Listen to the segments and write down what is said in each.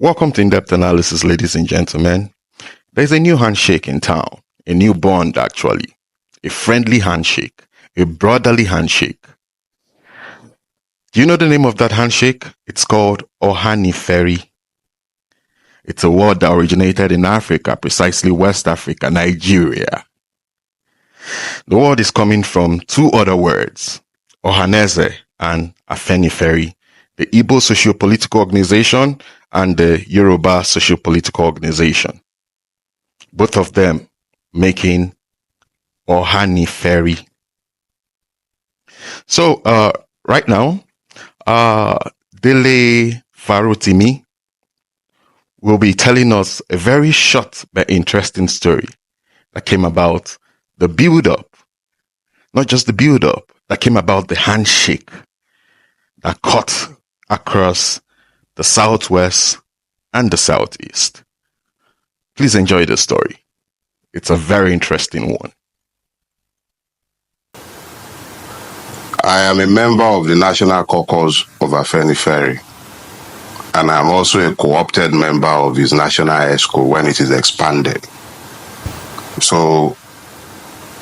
Welcome to In-Depth Analysis, ladies and gentlemen. There's a new handshake in town, a new bond actually, a friendly handshake, a brotherly handshake. Do you know the name of that handshake? It's called OHANIFERE. It's a word that originated in Africa, precisely West Africa, Nigeria. The word is coming from two other words, Ohaneze and Afenifere, the Igbo socio-political organization and the Yoruba socio-political organization. Both of them making OHANIFERE. So, right now, Dele Farotimi will be telling us a very short but interesting story that came about the build-up, not just the build-up, that came about the handshake that cut across the Southwest and the Southeast. Please enjoy the story. It's a very interesting one. I am a member of the National Caucus of Afenifere, and I'm also a co-opted member of his National ESCO when it is expanded. So,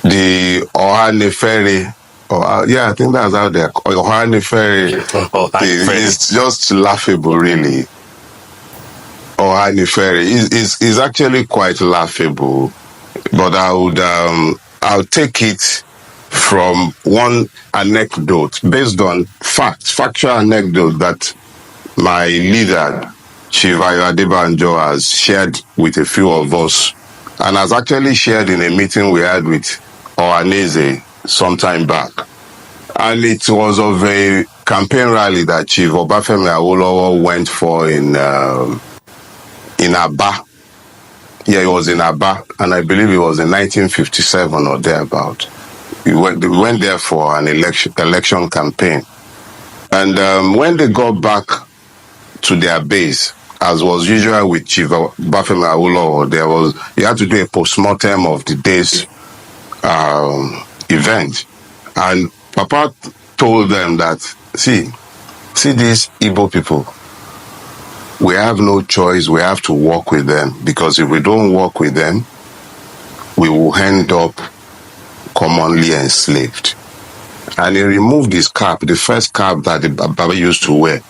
the OHANIFERE, I think that's how they're called. OHANIFERE is just laughable, really. OHANIFERE is actually quite laughable, but I'll take it from one anecdote based on factual anecdote that my leader, Chief Adebanjo, has shared with a few of us, and has actually shared in a meeting we had with Ohaneze some time back. And it was of a campaign rally that Chief Obafemi Awolowo went for in Aba. Yeah, it was in Aba, and I believe it was in 1957 or thereabout. We went there for an election campaign. And when they got back to their base, as was usual with Chief Obafemi Awolowo, you had to do a post-mortem of the day's event. And Papa told them that, see these Igbo people, we have no choice, we have to work with them, because if we don't work with them, we will end up commonly enslaved. And he removed his cap, the first cap that the Baba used to wear,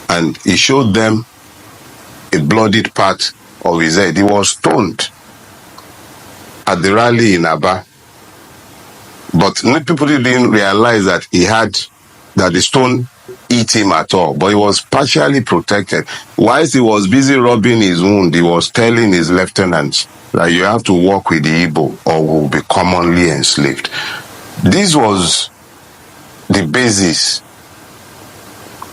and he showed them a bloodied part of his head. He was stoned at the rally in Aba. But people didn't realize that that the stone hit him at all. But he was partially protected. Whilst he was busy rubbing his wound, he was telling his lieutenants that you have to work with the Igbo or will be commonly enslaved. This was the basis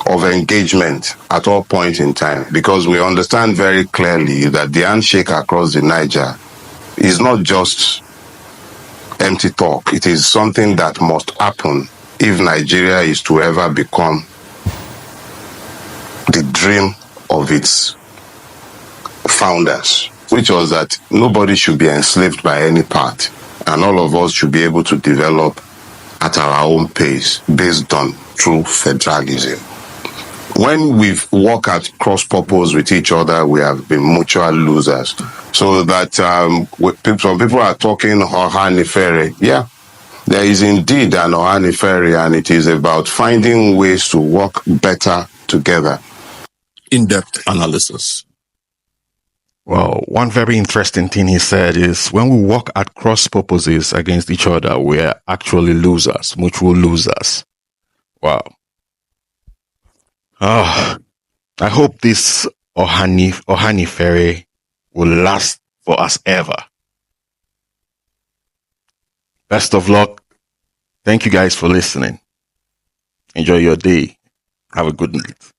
of engagement at all points in time, because we understand very clearly that the handshake across the Niger is not just empty talk. It is something that must happen if Nigeria is to ever become the dream of its founders, which was that nobody should be enslaved by any part, and all of us should be able to develop at our own pace based on true federalism. When we work at cross purpose with each other, we have been mutual losers. So that some people are talking OHANIFERE. Yeah, there is indeed an OHANIFERE, and it is about finding ways to work better together. In-depth analysis. Well, one very interesting thing he said is when we work at cross purposes against each other, we're actually losers, mutual losers. Wow. I hope this OHANIFERE will last for us ever. Best of luck. Thank you guys for listening. Enjoy your day. Have a good night.